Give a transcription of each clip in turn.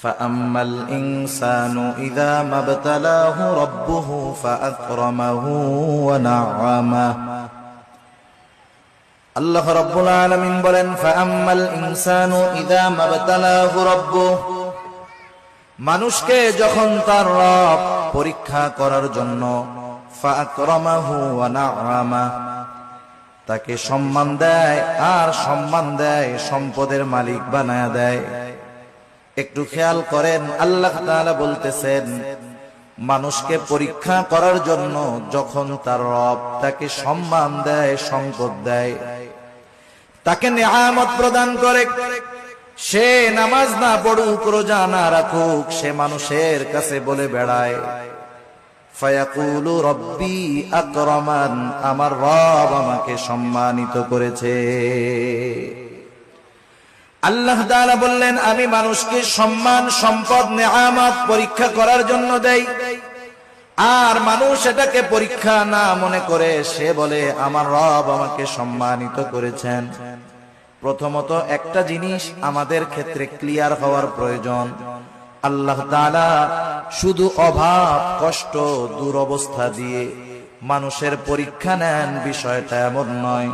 فأما الإنسان إذا ما ابتلاه ربه فأكرمه ونعمه আল্লাহ রাব্বুল আলামিন বলেন ফাআম্মাল ইনসানু ইযা মাবতালাহু রাব্বুহু মানুষকে যখন তার রব পরীক্ষা করার জন্য ফাআকরামাহু ওয়া না'আমা তাকে সম্মান দেয় আর সম্মান দেয় সম্পদের মালিক বানায়া দেয়। একটু খেয়াল করেন আল্লাহ তাআলা বলতেছেন মানুষকে পরীক্ষা করার জন্য যখন তার রব তাকে সম্মান দেয় সম্পদ দেয় তাকে নিয়ামত প্রদান করে সে নামাজ না পড়ুক রোজা না রাখুক সে মানুষের কাছে বলে বেড়ায় ফায়াকুলু রব্বি আকরামান আমার রব আমাকে সম্মানিত করেছে। আল্লাহ তাআলা বললেন আমি মানুষকে সম্মান সম্পদ নিয়ামত পরীক্ষা করার জন্য দেই আর মানুষ এটাকে পরীক্ষা না মনে করে সে বলে আমার রব আমাকে সম্মানিত করেছেন। প্রথমত একটা জিনিস আমাদের ক্ষেত্রে ক্লিয়ার হওয়ার প্রয়োজন আল্লাহ তাআলা শুধু অভাব কষ্ট দুরবস্থা দিয়ে মানুষের পরীক্ষা নেন বিষয়টা এমন নয়,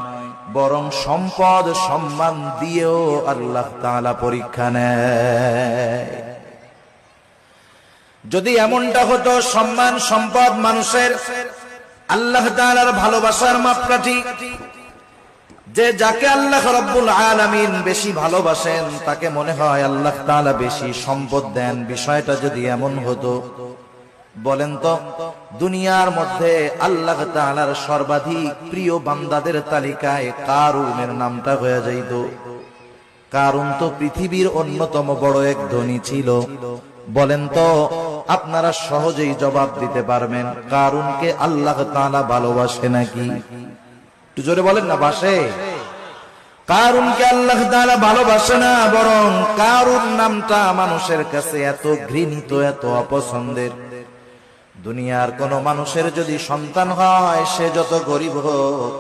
বরং সম্পদ সম্মান দিয়েও আল্লাহ তাআলা পরীক্ষা নেয়। যদি এমনটা হতো সম্মান সম্পদ মানুষের আল্লাহ তাআলার ভালোবাসার মাপকাঠি, যে যাকে আল্লাহ রাব্বুল আলামিন বেশি ভালোবাসেন তাকে মনে হয় আল্লাহ তাআলা বেশি সম্পদ দেন, বিষয়টা যদি এমন হতো বলেন তো দুনিয়ার মধ্যে আল্লাহ তাআলার সর্বাধিক প্রিয় বান্দাদের তালিকায় কারুনের নামটা হয়ে যাইত। কারুন তো পৃথিবীর অন্যতম বড় এক ধনী ছিল। বলেন তো আপনারা সহজেই জবাব দিতে পারবেন কারুনকে আল্লাহ তাআলা ভালোবাসে নাকি? একটু জোরে বলেন না বাসে? কারুনকে আল্লাহ তাআলা ভালোবাসে না, বরং কারুন নামটা মানুষের কাছে এত ঘৃণিত এত অপছন্দের। দুনিয়ার কোন মানুষের যদি সন্তান হয় সে যত গরিব হোক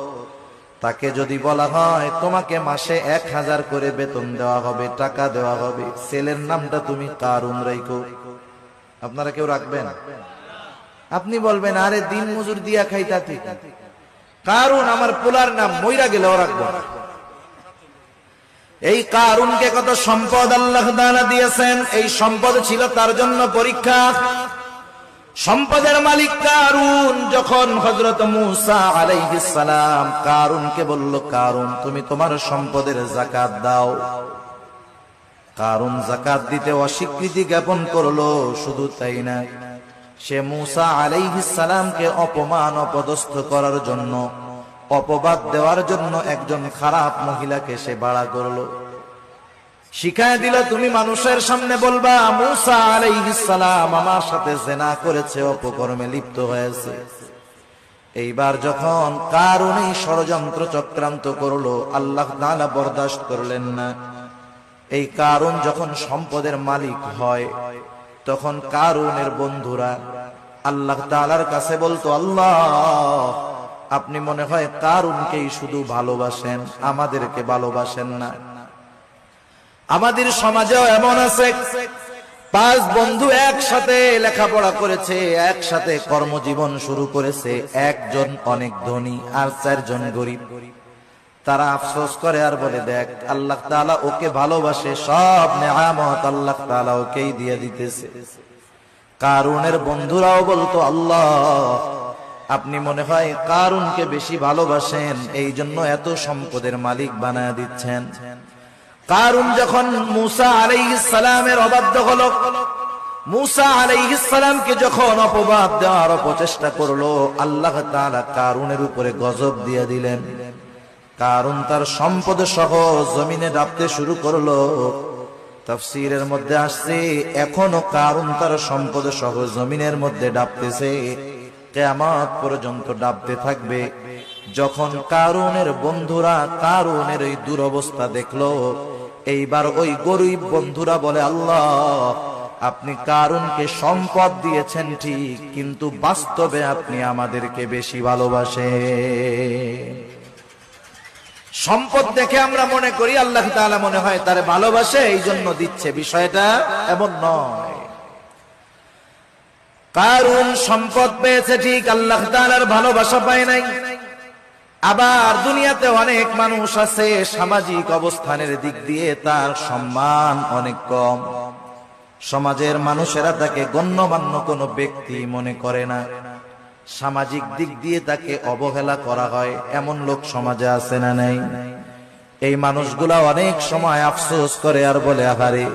তাকে যদি বলা হয় তোমাকে মাসে 1000 করে বেতন দেওয়া হবে টাকা দেওয়া হবে ছেলের নামটা তুমি কারুন রাখো, আপনারা কেউ রাখবেন? আপনি বলবেন আরে দিন মজুর দিয়া খাইতা ঠিক কারুন আমার পোলার নাম মইরা গেলেও রাখবো। এই কারুনকে কত সম্পদ আল্লাহ তাআলা দিয়েছেন, এই সম্পদ ছিল তার জন্য পরীক্ষা। সম্পদের মালিক কারুন যখন হযরত মূসা আলাইহিস সালাম কারুনকে বলল কারুন তুমি তোমার সম্পদের যাকাত দাও, কারুন যাকাত দিতে অস্বীকৃতি জ্ঞাপন করলো। শুধু তাই না, সে মূসা আলাইহিস সালামকে অপমান অপদস্থ করার জন্য অপবাদ দেওয়ার জন্য একজন খারাপ মহিলাকে সে ভাড়া করলো, শিখায় দিল তুমি মানুষের সামনে বলবা মূসা আলাইহিস সালাম আমার সাথে জিনা করেছে অপকর্মে লিপ্ত হয়েছে। এইবার যখন কারুন এই ষড়যন্ত্র চক্রান্ত করলো আল্লাহ তাআলা বরদাস্ত করলেন না। এই কারুন যখন সম্পদের মালিক হয় তখন কারুনের বন্ধুরা আল্লাহ তাআলার কাছে বলতো আল্লাহ আপনি মনে হয় কারুনকেই শুধু ভালোবাসেন আমাদেরকে ভালোবাসেন না। আমাদের সমাজেও এমন আছে 5 বন্ধু একসাথে লেখাপড়া করেছে একসাথে কর্মজীবন শুরু করেছে, একজন অনেক ধনী আর 4 জন গরিব। তারা আফসোস করে আর বলে দেখ আল্লাহ তাআলা ওকে ভালোবাসে, সব নেয়ামত আল্লাহ তাআলা ওকেই দিয়ে দিতেছে। কারুনের বন্ধুরাও বলতো আল্লাহ আপনি মনে হয় কারুনকে বেশি ভালোবাসেন এই জন্য এত সম্পদের মালিক বানায় দিচ্ছেন। কারুন যখন মূসা আলাইহিস সালামের অবাধ্য হলো, মূসা আলাইহিস সালামকে যখন অপবাদ দেওয়ার প্রচেষ্টা করলো আল্লাহ তাআলা কারুনের উপরে গজব দিয়ে দিলেন। কারুন তার সম্পদ সহ জমিনে ডাবতে শুরু করলো। তাফসীরের মধ্যে আসছে এখনো কারুন তার সম্পদ সহ জমিনের মধ্যে ডাবতেছে, কিয়ামত পর্যন্ত ডাবতে থাকবে। যখন কারুনের বন্ধুরা কারুনের এই দুরবস্থা দেখলো এইবার ওই গরিব বন্ধুরা বলে আল্লাহ আপনি কারুনকে সম্পদ দিয়েছেন ঠিক, কিন্তু বাস্তবে আপনি আমাদেরকে বেশি ভালোবাসেন। সম্পদ দেখে আমরা মনে করি আল্লাহ তাআলা মনে হয় তারে ভালোবাসে এই জন্য দিচ্ছে, বিষয়টা এমন নয়। কারুন সম্পদ পেয়েছে ঠিক, আল্লাহ তাআলার ভালোবাসা পায় নাই। আবার দুনিয়াতে অনেক মানুষ আছে সামাজিক অবস্থানের দিক দিয়ে তার সম্মান অনেক কম, সমাজের মানুষেরা তাকে গণ্যমান্য কোনো ব্যক্তি মনে করে না, সামাজিক দিক দিয়ে তাকে অবহেলা করা হয়, এমন লোক সমাজে আছে না নাই? এই মানুষগুলা অনেক সময় আফসোস করে আর বলে, আহারে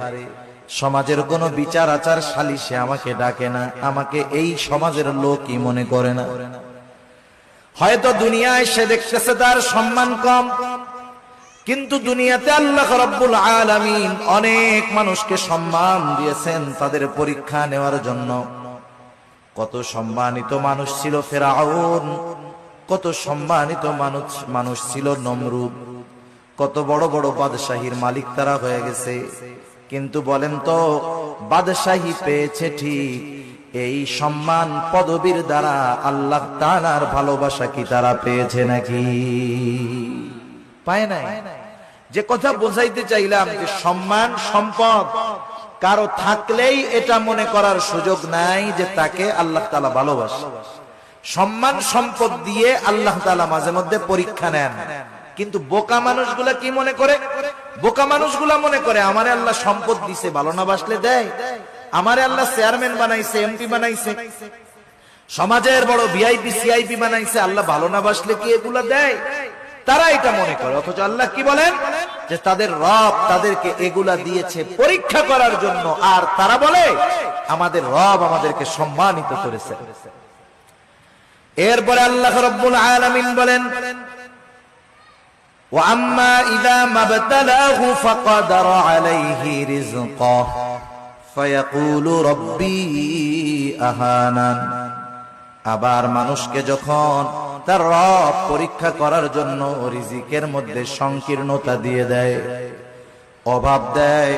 সমাজের কোনো বিচার আচার সালিশে আমাকে ডাকে না, আমাকে এই সমাজের লোকই মনে করে না। হয়তো দুনিয়ায় সে দেখতেছে তার সম্মান কম, কিন্তু দুনিয়াতে আল্লাহ রাব্বুল আলামিন অনেক মানুষকে সম্মান দিয়েছেন তাদের পরীক্ষা নেওয়ার জন্য। কত সম্মানিত মানুষ ছিল ফেরাউন, কত সম্মানিত মানুষ ছিল নমরুদ, কত বড় বড় বাদশাহীর মালিক তারা হয়ে গেছে। কিন্তু বলেন তো, বাদশাহী পেয়েছে ঠিক, এই সম্মান পদবীর দ্বারা আল্লাহ তাআলার ভালোবাসা কি তারা পেয়েছে নাকি? পায় নাই। যে কথা বোঝাইতে চাইলাম যে সম্মান সম্পদ কারো থাকলেই এটা মনে করার সুযোগ নাই যে তাকে আল্লাহ তাআলা ভালোবাসে। সম্মান সম্পদ দিয়ে আল্লাহ তাআলা মাঝে মধ্যে পরীক্ষা নেন, কিন্তু বোকা মানুষগুলা কি মনে করে? বোকা মানুষগুলা মনে করে আমারে আল্লাহ সম্পদ দিছে, ভালো না বাসলে দেয়। আমারে আল্লাহ চেয়ারম্যান বানাইছে, এমপি বানাইছে, সমাজের বড় ভিআইপি সিআইপি বানাইছে, আল্লাহ ভালো না বাসলে কি এগুলা দেয়? তারা এটা মনে করে। অথচ আল্লাহ কি বলেন যে তাদের রব তাদেরকে এগুলা দিয়েছে পরীক্ষা করার জন্য, আর তারা বলে আমাদের রব আমাদেরকে সম্মানিত করেছে। এরপরে আল্লাহ রাব্বুল আলামিন বলেন, ওয়া আম্মা ইযা মাবতালাহু ফাকাদারা আলাইহি রিজকাহু ফায়াকুলু রাব্বি আহানান। আবার মানুষকে যখন তার রব পরীক্ষা করার জন্য রিজিকের মধ্যে সংকীর্ণতা দিয়ে দেয়, অভাব দেয়,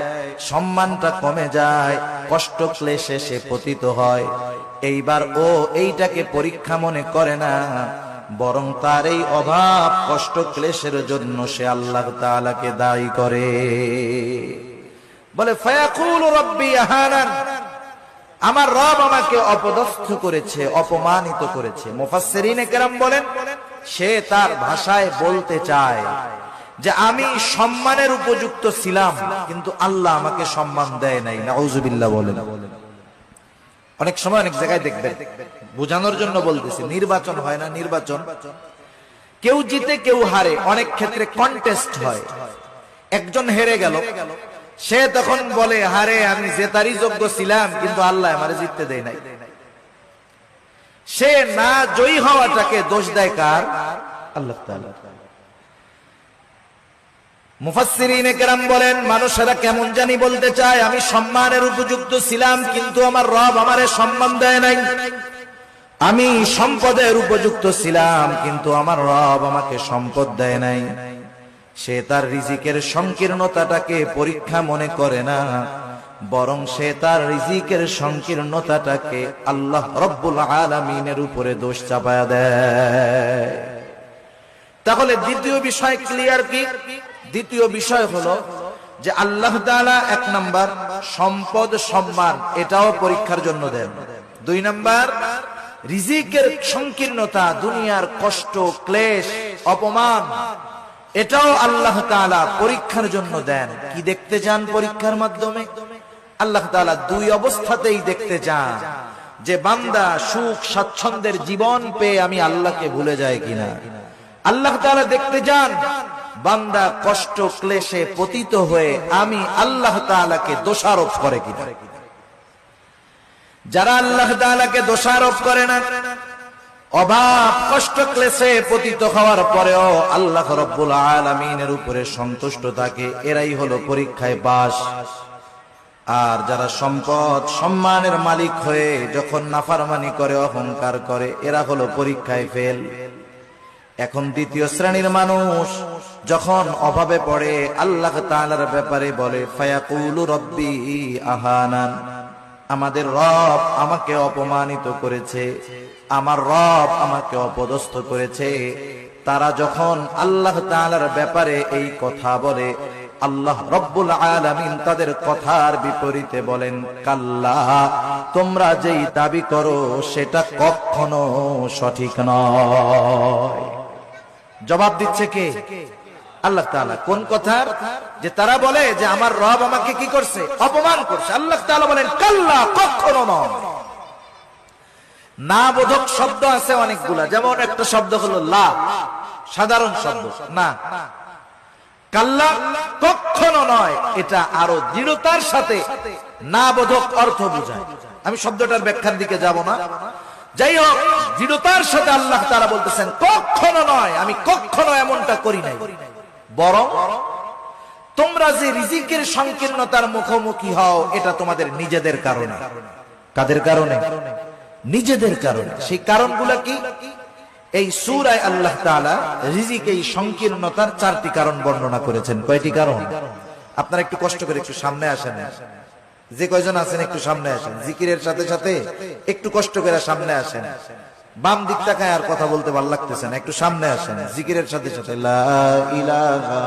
সম্মানটা কমে যায়, কষ্ট ক্লেশে সে পতিত হয়, এইবার ও এইটাকে পরীক্ষা মনে করে না, বরং তার এই অভাব কষ্ট ক্লেশের জন্য সে আল্লাহ তাআলাকে দায়ী করে। বলে ফায়াকুলু রাব্বি আহানান, আমার রব আমাকে অপদস্থ করেছে, অপমানিত করেছে। মুফাসসিরিনে কেরাম বলেন সে তার ভাষায় বলতে চায় যে আমি সম্মানের উপযুক্ত ছিলাম, কিন্তু আল্লাহ আমাকে সম্মান দেয় নাই। নাউজুবিল্লাহ বলেন। অনেক সময় অনেক জায়গায় দেখবেন, বোঝানোর জন্য বলতেছি, নির্বাচন হয় না, নির্বাচন কেউ জিতে কেউ হারে, অনেক ক্ষেত্রে কন্টেস্ট হয়। একজন হেরে গেল, সে তখন বলে হারে আমি জেতারই যোগ্য ছিলাম, কিন্তু আল্লাহ আমারে জিততে দেয় নাই। সে না জয়ী হওয়াটাকে দোষ দেয় কার? আল্লাহ তাআলা। মুফাসসিরিনে কেরাম বলেন মানুষেরা কেমন জানি বলতে চায় আমি সম্মানের উপযুক্ত ছিলাম, কিন্তু আমার রব আমারে সম্মান দেয় নাই। আমি সম্পদের উপযুক্ত ছিলাম, কিন্তু আমার রব আমাকে সম্পদ দেয় নাই। সে তার রিজিকের সংকীর্ণতাটাকে পরীক্ষা মনে করে না, বরং সে তার রিজিকের সংকীর্ণতাটাকে আল্লাহ রব্বুল আলামিনের উপরে দোষ চাপায়া দেয়। তাহলে দ্বিতীয় বিষয় ক্লিয়ার কি? দ্বিতীয় বিষয় হলো যে আল্লাহ তাআলা এক নাম্বার সম্পদ সম্মান এটাও পরীক্ষার জন্য দেন। দুই নাম্বার রিজিকের সংকীর্ণতা, দুনিয়ার কষ্ট ক্লেশ অপমান, এটাও আল্লাহ তাআলা পরীক্ষার জন্য দেন। কি দেখতে চান পরীক্ষার মাধ্যমে? আল্লাহ তাআলা দুই অবস্থাতেই দেখতে চান যে বান্দা সুখ স্বাচ্ছন্দ্যের জীবন পেয়ে আমি আল্লাহকে ভুলে যায় কিনা। আল্লাহ তাআলা দেখতে চান বান্দা কষ্ট ক্লেশে পতিত হয়ে আমি আল্লাহ তাআলাকে দোষারোপ করে কিনা। যারা আল্লাহ তাআলাকে দোষারোপ করে না, অভাব কষ্ট ক্লেশে পতিত হওয়ার পরেও আল্লাহ রাব্বুল আলামিনের উপরে সন্তুষ্ট থাকে, এরাই হলো পরীক্ষায় পাস। আর যারা সম্পদ সম্মানের মালিক হয়ে যখন নাফরমানি করে, অহংকার করে, এরা হলো পরীক্ষায় ফেল। এখন দ্বিতীয় শ্রেণীর মানুষ যখন অভাবে পড়ে আল্লাহ তাআলার ব্যাপারে বলে ফায়াকুলু রাব্বি আহানান, আমাদের রব আমাকে অপমানিত করেছে, আমার রব আমাকে অপদস্থ করেছে, তারা যখন আল্লাহ তাআলার ব্যাপারে এই কথা বলে, আল্লাহ রব্বুল আলামিন তাদের কথার বিপরীতে বলেন, কাল্লা, তোমরা যেই দাবি করো সেটা কখনো সঠিক নয়। জবাব দিচ্ছে কে? আল্লাহ তাআলা। কোন কথার? যে তারা বলে যে আমার রব আমাকে কি করছে? অপমান করছে। আল্লাহ তাআলা বলেন, কাল্লা, কখনো নয়। না বোধক শব্দ আছে অনেকগুলা, যেমন একটা শব্দ হলো লা, সাধারণ শব্দ না। কাল্লা, কখনো নয়, এটা আরো দৃঢ়তার সাথে না বোধক অর্থ বোঝায়। আমি শব্দটার ব্যাখ্যার দিকে যাব না। যাই হোক, দৃঢ়তার সাথে আল্লাহ তাআলা বলতেছেন, কখনো নয়, আমি কখনো এমনটা করি নাই। বরং তোমরা যে রিজিকের সংকীর্ণতার মুখোমুখি হও, এটা তোমাদের নিজেদের কারণে। কাদের কারণে? নিজেদের কারণে। সেই কারণগুলো কি? এই সূরায় আল্লাহ তাআলা রিজিক এই সংকীর্ণতার 4টি কারণ বর্ণনা করেছেন। কয়টি কারণ? আপনারা একটু কষ্ট করে একটু সামনে আসেন, যে কয়জন আছেন একটু সামনে আসেন। জিকিরের সাথে সাথে একটু কষ্ট করে সামনে আসেন। বাম দিক তাকায় আর কথা বলতে ভালো লাগতেছে না, একটু সামনে আসেন। জিকিরের সাথে সাথে লা ইলাহা।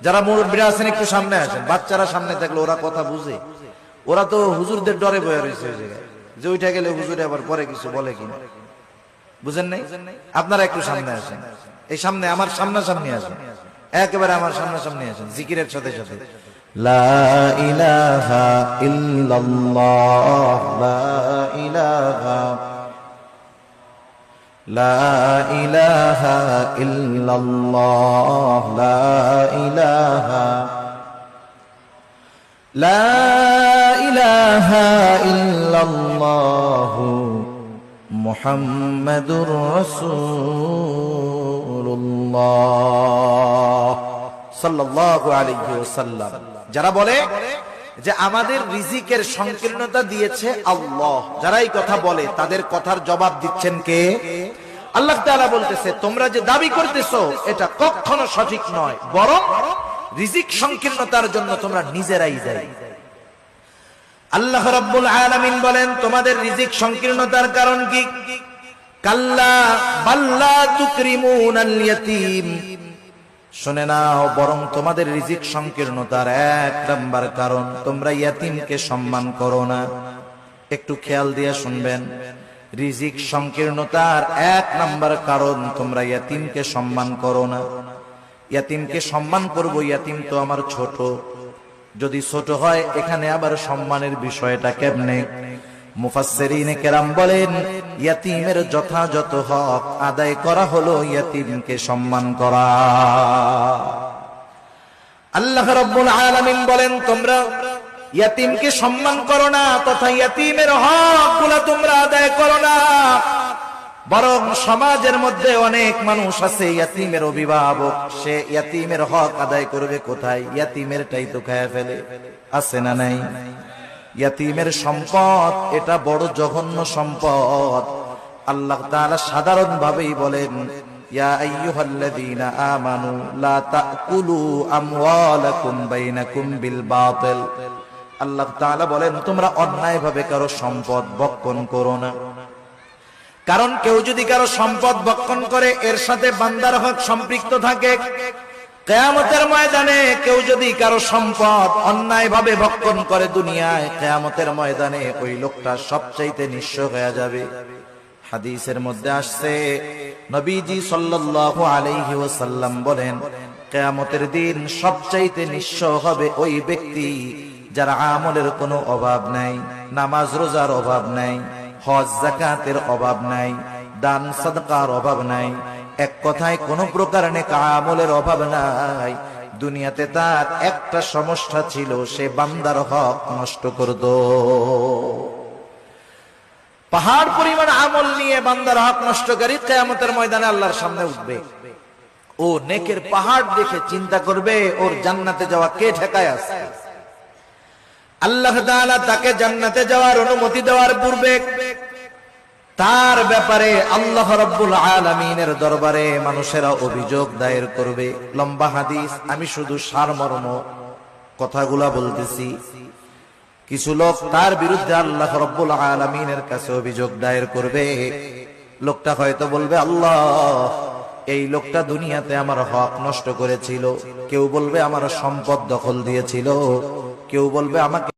যারা মুরব্বিরা আছেন একটু সামনে আসেন। বাচ্চারা সামনে থাকলে ওরা কথা বুঝে, ওরা তো হুজুরদের ডরে বয়ে রয়েছে ওই জায়গায়, যে ওইটা গেলে হুজুরে আবার পরে কিছু বলে কিনা, বুঝেন নাই? আপনারা একটু সামনে আসেন, এই সামনে আমার সামনাসামনি আসেন, একেবারে আমার সামনাসামনি আসেন। জিকিরের সাথে সাথে লা ইলাহা ইল্লাল্লাহ, লা ইলাহা, লা ইলাহা ইল্লাল্লাহ, লা ইলাহা, লা ইলাহা ইল্লাল্লাহ, মুহাম্মাদুর রাসূলুল্লাহ সাল্লাল্লাহু আলাইহি ওয়াসাল্লাম। যারা বলে যে আমাদের রিজিকের সংকীর্ণতা দিয়েছে আল্লাহ, যারা এই কথা বলে তাদের কথার জবাব দিচ্ছেন কে? আল্লাহ তাআলা বলতেছে, তোমরা যে দাবি করতেছো এটা কখনো সঠিক নয়, বরং রিজিক সংকীর্ণতার জন্য তোমরা নিজেরাই দায়ী। আল্লাহ রাব্বুল আলামিন বলেন, তোমাদের রিজিক সংকীর্ণতার কারণ কি? কাল্লা বাল্লা তুকরিমুনাল ইয়াতীম। শুনে নাও, বরং তোমাদের রিজিক সংকীর্ণতার 1 নাম্বার কারণ, তোমরা ইয়াতীমকে সম্মান করো না। একটু খেয়াল দিয়ে শুনবেন, রিজিক সংকীর্ণতার 1 নাম্বার কারণ, তোমরা ইয়াতীমকে সম্মান করো না। ইয়াতীমকে সম্মান করব, ইয়াতীম তো আমার ছোট। যদি ছোট হয়, এখানে আবার সম্মানের বিষয়টা কেমনে? মুফাসসিরিনে কেরাম বলেন, ইয়াতীমের যথাযথ হক আদায় করা হলো ইয়াতীমকে সম্মান করা। আল্লাহ রাব্বুল আলামিন বলেন, তোমরা ইয়াতীমকে সম্মান করো না, তথা ইয়াতীমের হকগুলো তোমরা আদায় করো না। বরং সমাজের মধ্যে অনেক মানুষ আছে ইয়াতীমের অভিভাবক, সে ইয়াতীমের হক আদায় করবে কোথায়? ইয়াতীমেরটাই তো খায় ফেলে। আছে না নাই? ইয়াতীমের সম্পদ এটা বড় জঘন্য সম্পদ। আল্লাহ তাআলা সাধারণ ভাবেই বলেন, ইয়া আইয়ুহাল্লাযীনা আমানু লা তাকুলু আমওয়ালাকুম বাইনাকুম বিল বাতিল। আল্লাহ তাআলা বলেন, তোমরা অন্যায় ভাবে কারো সম্পদ ভক্ষণ করো না। কারণ কেউ যদি কারো সম্পদ ভক্ষণ করে, এর সাথে বান্দার হক সম্পৃক্ত থাকে। কিয়ামতের ময়দানে কেউ যদি কারো সম্পদ অন্যায় ভাবে ভক্ষণ করে দুনিয়ায়, কিয়ামতের ময়দানে ওই লোকটা সবচাইতে নিঃস্ব হয়ে যাবে। হাদিসের মধ্যে আসছে, নবীজি সাল্লাল্লাহু আলাইহি ওয়াসাল্লাম বলেন, কিয়ামতের দিন সবচাইতে নিঃস্ব হবে ওই ব্যক্তি যার আমলের কোনো অভাব নাই, নামাজ রোজার অভাব নাই, হজ যাকাতের অভাব নাই, দান সাদকার অভাব নাই, এক কথায় কোন প্রকার নেক আমলের অভাব নাই। দুনিয়াতে তার একটা সমস্যা ছিল, সে বান্দার হক নষ্ট করত। পাহাড় পরিমাণ আমল নিয়ে বান্দার হক নষ্টকারী কিয়ামতের ময়দানে আল্লাহর সামনে উঠবে। ও নেকের পাহাড় দেখে চিন্তা করবে, ওর জান্নাতে যাওয়া কে ঠেকায় আছে? আল্লাহ তাআলা তাকে জান্নাতে যাওয়ার অনুমতি দেওয়ার পূর্বে তার ব্যাপারে আল্লাহ রাব্বুল আলামিনের দরবারে মানুষেরা অভিযোগ দায়ের করবে। লম্বা হাদিস, আমি শুধু সারমর্ম কথাগুলা বলতেছি। কিছু লোক তার বিরুদ্ধে আল্লাহ রাব্বুল আলামিনের কাছে অভিযোগ দায়ের করবে। লোকটা হয়তো বলবে, আল্লাহ, এই লোকটা দুনিয়াতে আমার হক নষ্ট করেছিল, কেউ বলবে আমার সম্পদ দখল দিয়েছিল, কেউ বলবে আমাকে